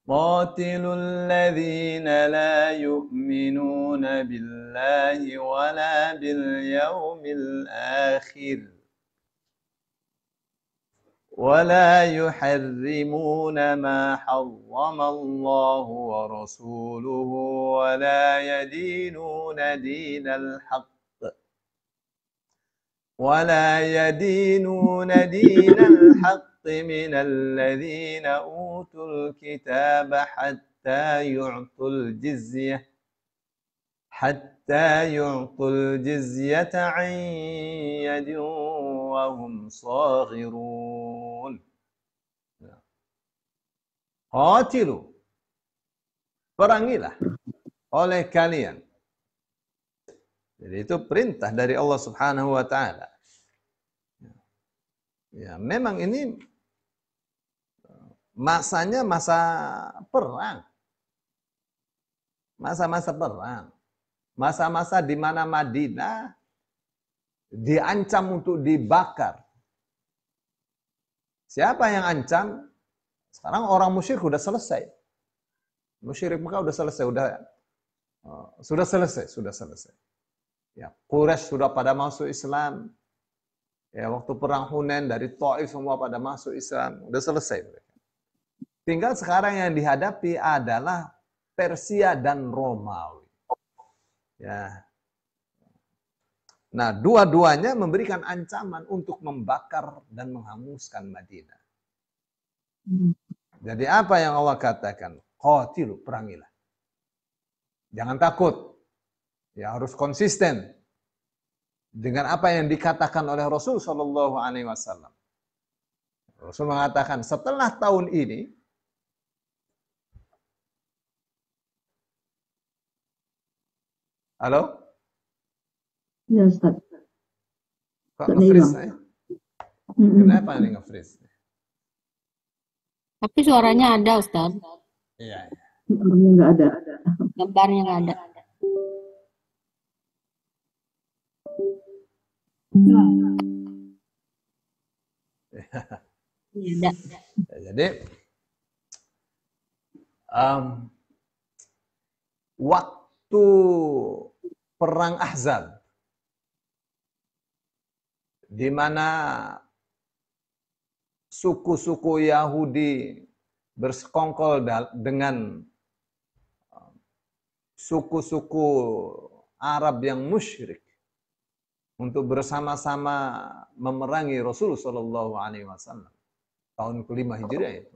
Qatilul ladzina la yu'minuna billahi wala bil yaumil akhir ولا يحرمون ما حرم الله ورسوله ولا يدينون دين الحق من الذين أوتوا الكتاب حتى يعطوا الجزية عن يد وهم صاغرون. Qatilu, perangilah oleh kalian. Jadi itu perintah dari Allah Subhanahu wa taala. Ya, memang ini masanya masa perang. Masa-masa perang. Masa-masa di mana Madinah diancam untuk dibakar. Siapa yang ancam? Sekarang orang musyrik sudah selesai. Musyrik Mekah sudah selesai. Ya, Quraisy sudah pada masuk Islam. Ya, waktu perang Hunain dari Taif semua pada masuk Islam, sudah selesai. Tinggal sekarang yang dihadapi adalah Persia dan Romawi. Ya. Nah, dua-duanya memberikan ancaman untuk membakar dan menghanguskan Madinah. Jadi apa yang Allah katakan? Qatilu, perangilah. Jangan takut. Ya, harus konsisten dengan apa yang dikatakan oleh Rasul Shallallahu Alaihi Wasallam. Rasul mengatakan setelah tahun ini, halo? Ya, Ustaz. Kok nge-freeze saya? Kenapa ini nge-freeze? Tapi suaranya ada, Ustaz. Iya. Gambarnya nggak ada. Gambarnya nggak ada. Iya. Jadi waktu perang Ahzab, di mana suku-suku Yahudi bersekongkol dengan suku-suku Arab yang musyrik untuk bersama-sama memerangi Rasul Shallallahu Alaihi Wasallam tahun ke-5 Hijriah itu.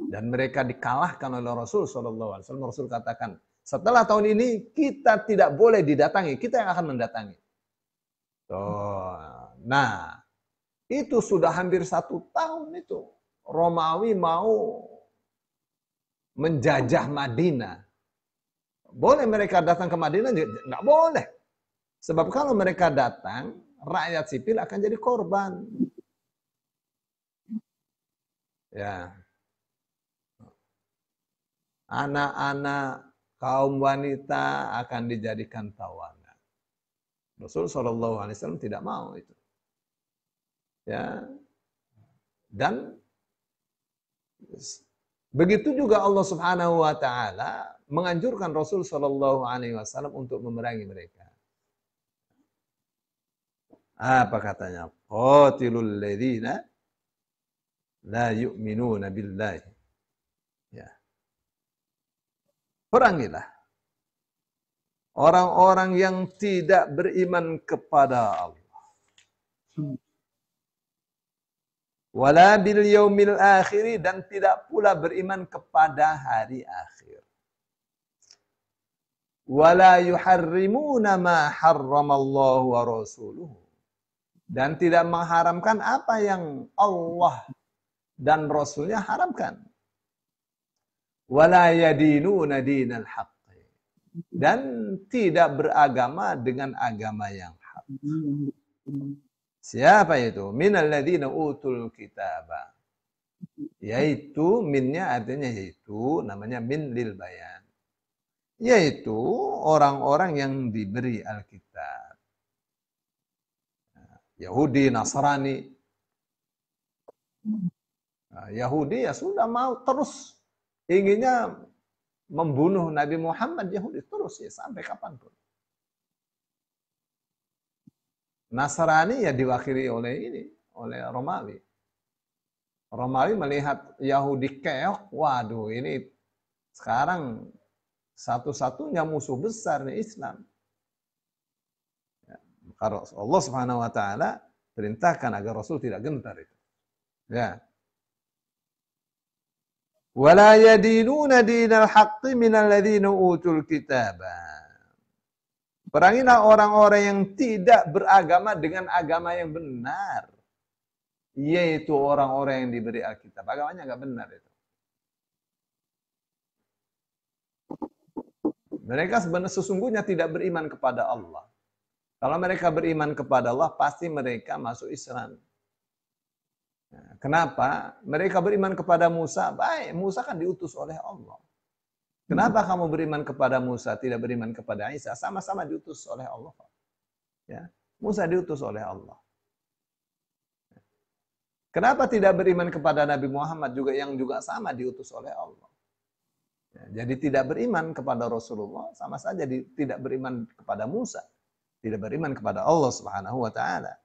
Dan mereka dikalahkan oleh Rasul Shallallahu Alaihi Wasallam. Rasul katakan, setelah tahun ini kita tidak boleh didatangi, kita yang akan mendatangi. Nah, itu sudah hampir 1 tahun itu. Romawi mau menjajah Madinah. Boleh mereka datang ke Madinah? Nggak boleh. Sebab kalau mereka datang, rakyat sipil akan jadi korban. Ya. Anak-anak, kaum wanita akan dijadikan tawanan. Rasul Shallallahu Alaihi Wasallam tidak mau itu. Ya. Dan begitu juga Allah Subhanahu wa taala menganjurkan Rasul Shallallahu Alaihi Wasallam untuk memerangi mereka. Apa katanya? Qatilul ladzina la yu'minuna billahi. Ya. Perangilah orang-orang yang tidak beriman kepada Allah. Wala bil yaumil akhir, dan tidak pula beriman kepada hari akhir. Wala yuharrimuna ma harramallahu wa rasuluhu, dan tidak mengharamkan apa yang Allah dan Rasulnya haramkan. Wala yadinuna dinal haqq, dan tidak beragama dengan agama yang hak. Siapa itu? Minal ladzina utul kitaba. Yaitu, minnya artinya yaitu, namanya min lil bayan. Yaitu orang-orang yang diberi Alkitab. Yahudi, Nasrani. Yahudi ya sudah mau terus inginnya membunuh Nabi Muhammad, Yahudi terus ya sampai kapanpun. Nasrani ya diwakili oleh ini, oleh Romawi. Romawi melihat Yahudi keok, waduh ini sekarang satu-satunya musuh besar nih Islam. Ya, karena Allah Subhanahu wa taala perintahkan agar Rasul tidak gentar itu. Ya. Wala yadinuna dinal haqqi minal ladzina utul kitaba. Perangilah orang-orang yang tidak beragama dengan agama yang benar. Yaitu orang-orang yang diberi Alkitab. Agamanya nggak benar itu. Mereka sebenarnya sesungguhnya tidak beriman kepada Allah. Kalau mereka beriman kepada Allah, pasti mereka masuk Islam. Nah, kenapa? Mereka beriman kepada Musa. Baik, Musa kan diutus oleh Allah. Kenapa kamu beriman kepada Musa, tidak beriman kepada Isa? Sama-sama diutus oleh Allah. Ya, Musa diutus oleh Allah. Kenapa tidak beriman kepada Nabi Muhammad juga yang juga sama diutus oleh Allah? Ya, jadi tidak beriman kepada Rasulullah sama saja tidak beriman kepada Musa, tidak beriman kepada Allah Subhanahu wa taala.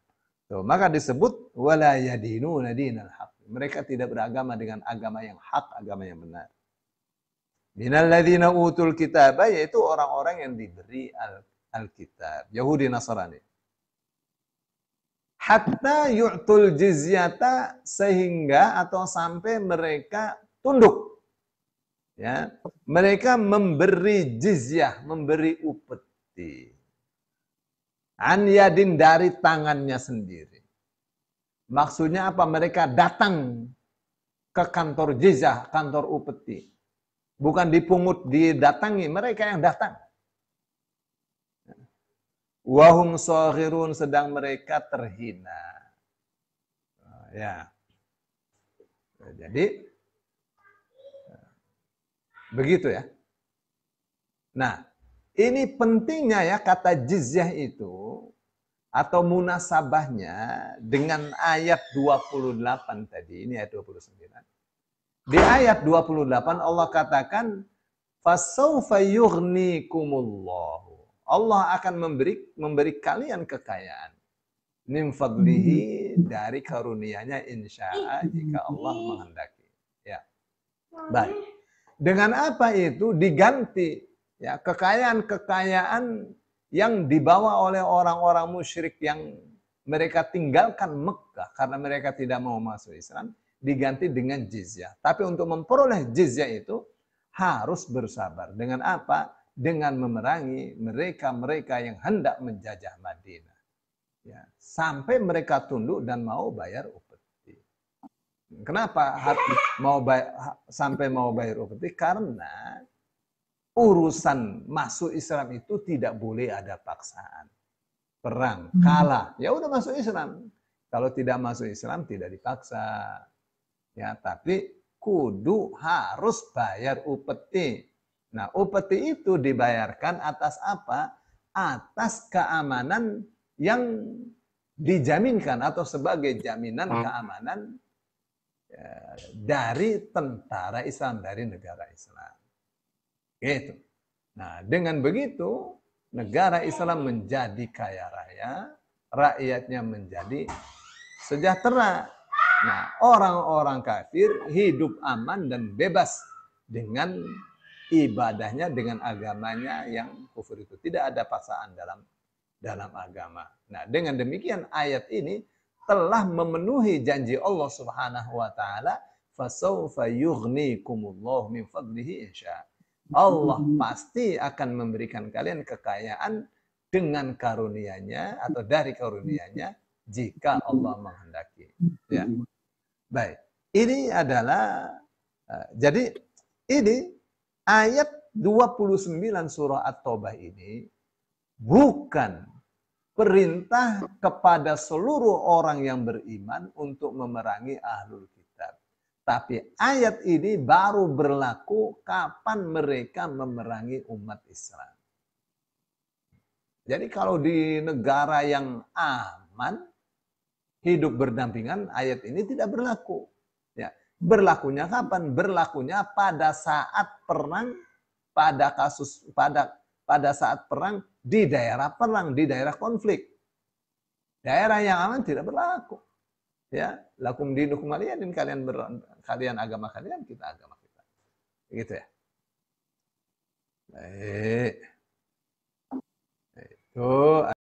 Maka disebut wala yadinuna dinal haq. Mereka tidak beragama dengan agama yang hak, agama yang benar. Minal ladzina utul kitab, yaitu orang-orang yang diberi Alkitab, Yahudi Nasrani. Hatta yu'tul jizyata, sehingga atau sampai mereka tunduk. Ya, mereka memberi jizyah, memberi upeti. An yadin, dari tangannya sendiri. Maksudnya apa? Mereka datang ke kantor jizyah, kantor upeti. Bukan dipungut, didatangi, mereka yang datang. Wahum shaghirun, sedang mereka terhina. Ya. Jadi begitu ya. Nah, ini pentingnya ya kata jizyah itu atau munasabahnya dengan ayat 28 tadi. Ini ayat 29. Di ayat 28 Allah katakan fasawfa yughnikumullahu. Allah akan memberi kalian kekayaan. Min fadlihi, dari karunia-Nya insya'a, jika Allah menghendaki. Ya. Baik. Dengan apa itu diganti ya kekayaan-kekayaan yang dibawa oleh orang-orang musyrik yang mereka tinggalkan Mekah karena mereka tidak mau masuk Islam, diganti dengan jizyah. Tapi untuk memperoleh jizyah itu harus bersabar. Dengan apa? Dengan memerangi mereka-mereka yang hendak menjajah Madinah. Ya, sampai mereka tunduk dan mau bayar upeti. Kenapa sampai mau bayar upeti? Karena urusan masuk Islam itu tidak boleh ada paksaan. Perang, kalah, ya udah masuk Islam. Kalau tidak masuk Islam tidak dipaksa. Ya, tapi kudu harus bayar upeti. Nah, upeti itu dibayarkan atas apa? Atas keamanan yang dijaminkan atau sebagai jaminan keamanan ya, dari tentara Islam, dari negara Islam. Gitu. Nah, dengan begitu negara Islam menjadi kaya raya, rakyatnya menjadi sejahtera. Nah, orang-orang kafir hidup aman dan bebas dengan ibadahnya, dengan agamanya yang kufur itu. Tidak ada paksaan dalam agama. Nah, dengan demikian ayat ini telah memenuhi janji Allah Subhanahu wa taala, fasawfa yughnikumullahu min fadlihi insya. Allah pasti akan memberikan kalian kekayaan dengan karunia-Nya atau dari karunia-Nya jika Allah menghendaki. Ya. Baik. Ini adalah jadi ini ayat 29 surah At-Taubah ini bukan perintah kepada seluruh orang yang beriman untuk memerangi ahlul kitab. Tapi ayat ini baru berlaku kapan mereka memerangi umat Islam. Jadi kalau di negara yang aman, hidup berdampingan, ayat ini tidak berlaku. Ya. Berlakunya kapan? Berlakunya pada saat perang, pada saat perang di daerah perang, di daerah konflik. Daerah yang aman tidak berlaku. Ya, lakum dinukum waliyadin, kalian agama kalian, kita agama kita. Gitu ya. Baik. Itu